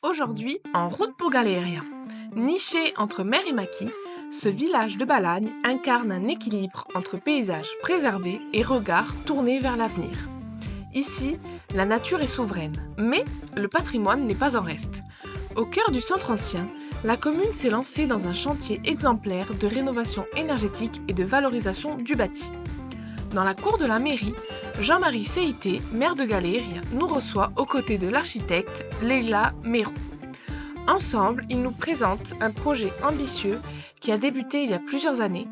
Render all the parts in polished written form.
aujourd'hui en route pour Galéria. Niché entre mer et maquis, ce village de Balagne incarne un équilibre entre paysage préservé et regard tourné vers l'avenir. Ici, la nature est souveraine, mais le patrimoine n'est pas en reste. Au cœur du centre ancien, la commune s'est lancée dans un chantier exemplaire de rénovation énergétique et de valorisation du bâti. Dans la cour de la mairie, Jean-Marie Seité, maire de Galéria, nous reçoit aux côtés de l'architecte Leila Mérou. Ensemble, ils nous présentent un projet ambitieux qui a débuté il y a plusieurs années,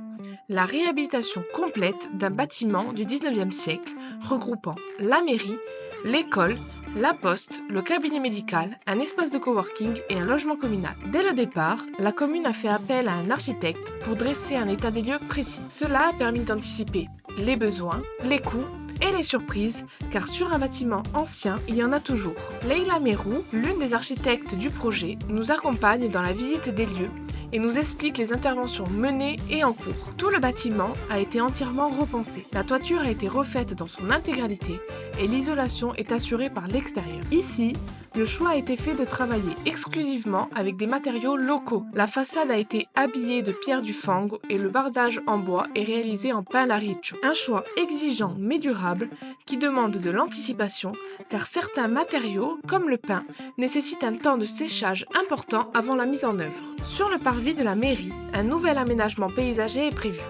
la réhabilitation complète d'un bâtiment du 19e siècle regroupant la mairie, l'école, la poste, le cabinet médical, un espace de coworking et un logement communal. Dès le départ, la commune a fait appel à un architecte pour dresser un état des lieux précis. Cela a permis d'anticiper les besoins, les coûts et les surprises, car sur un bâtiment ancien, il y en a toujours. Leila Mérou, l'une des architectes du projet, nous accompagne dans la visite des lieux et nous explique les interventions menées et en cours. Tout le bâtiment a été entièrement repensé. La toiture a été refaite dans son intégralité et l'isolation est assurée par l'extérieur. Ici, le choix a été fait de travailler exclusivement avec des matériaux locaux. La façade a été habillée de pierre du Fang et le bardage en bois est réalisé en pin laricho. Un choix exigeant mais durable qui demande de l'anticipation car certains matériaux, comme le pin, nécessitent un temps de séchage important avant la mise en œuvre. Sur le parvis de la mairie, un nouvel aménagement paysager est prévu.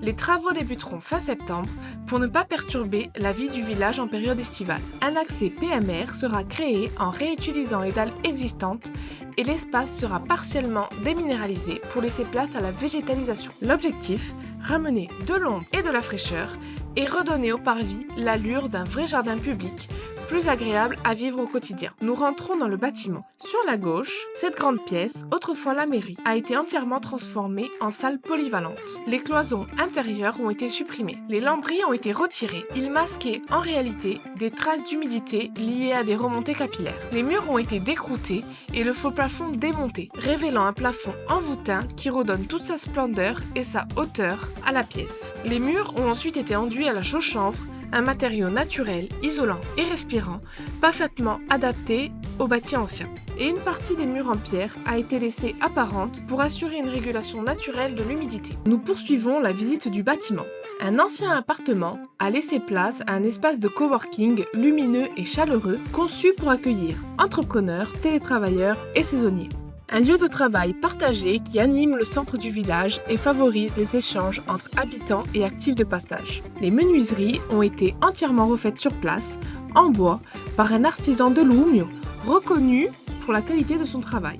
Les travaux débuteront fin septembre pour ne pas perturber la vie du village en période estivale. Un accès PMR sera créé en réutilisant les dalles existantes et l'espace sera partiellement déminéralisé pour laisser place à la végétalisation. L'objectif, ramener de l'ombre et de la fraîcheur et redonner au parvis l'allure d'un vrai jardin public plus agréable à vivre au quotidien. Nous rentrons dans le bâtiment. Sur la gauche, cette grande pièce, autrefois la mairie, a été entièrement transformée en salle polyvalente. Les cloisons intérieures ont été supprimées. Les lambris ont été retirés. Ils masquaient en réalité des traces d'humidité liées à des remontées capillaires. Les murs ont été décroutés et le faux plafond démonté, révélant un plafond envoûtant qui redonne toute sa splendeur et sa hauteur à la pièce. Les murs ont ensuite été enduits à la chaux chanvre, un matériau naturel, isolant et respirant, parfaitement adapté au bâti ancien. Et une partie des murs en pierre a été laissée apparente pour assurer une régulation naturelle de l'humidité. Nous poursuivons la visite du bâtiment. Un ancien appartement a laissé place à un espace de coworking lumineux et chaleureux conçu pour accueillir entrepreneurs, télétravailleurs et saisonniers. Un lieu de travail partagé qui anime le centre du village et favorise les échanges entre habitants et actifs de passage. Les menuiseries ont été entièrement refaites sur place, en bois, par un artisan de Lumio, reconnu pour la qualité de son travail.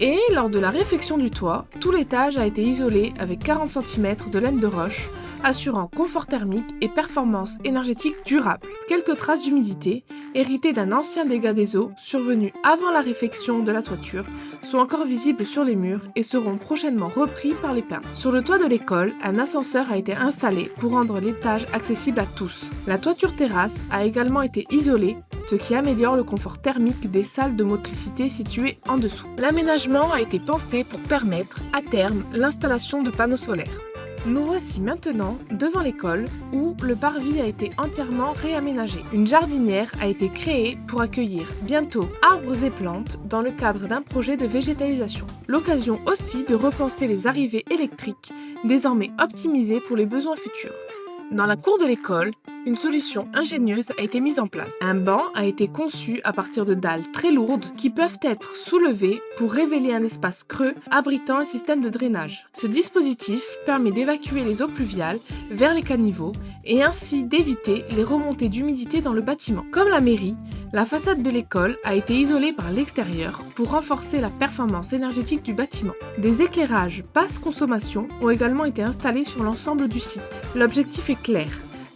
Et lors de la réfection du toit, tout l'étage a été isolé avec 40 cm de laine de roche, assurant confort thermique et performance énergétique durable. Quelques traces d'humidité, héritées d'un ancien dégât des eaux survenu avant la réfection de la toiture, sont encore visibles sur les murs et seront prochainement repris par les peintres. Sur le toit de l'école, un ascenseur a été installé pour rendre l'étage accessible à tous. La toiture terrasse a également été isolée, ce qui améliore le confort thermique des salles de motricité situées en dessous. L'aménagement a été pensé pour permettre, à terme, l'installation de panneaux solaires. Nous voici maintenant devant l'école où le parvis a été entièrement réaménagé. Une jardinière a été créée pour accueillir bientôt arbres et plantes dans le cadre d'un projet de végétalisation. L'occasion aussi de repenser les arrivées électriques, désormais optimisées pour les besoins futurs. Dans la cour de l'école, une solution ingénieuse a été mise en place. Un banc a été conçu à partir de dalles très lourdes qui peuvent être soulevées pour révéler un espace creux abritant un système de drainage. Ce dispositif permet d'évacuer les eaux pluviales vers les caniveaux et ainsi d'éviter les remontées d'humidité dans le bâtiment. Comme la mairie, la façade de l'école a été isolée par l'extérieur pour renforcer la performance énergétique du bâtiment. Des éclairages basse consommation ont également été installés sur l'ensemble du site. L'objectif est clair,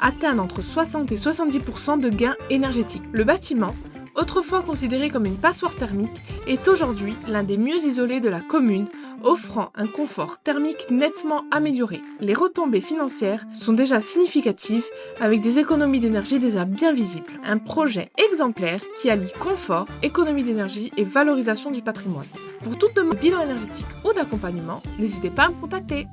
atteindre entre 60 et 70% de gains énergétiques. Le bâtiment, autrefois considéré comme une passoire thermique, est aujourd'hui l'un des mieux isolés de la commune, offrant un confort thermique nettement amélioré. Les retombées financières sont déjà significatives avec des économies d'énergie déjà bien visibles. Un projet exemplaire qui allie confort, économie d'énergie et valorisation du patrimoine. Pour toute demande de bilan énergétique ou d'accompagnement, n'hésitez pas à me contacter.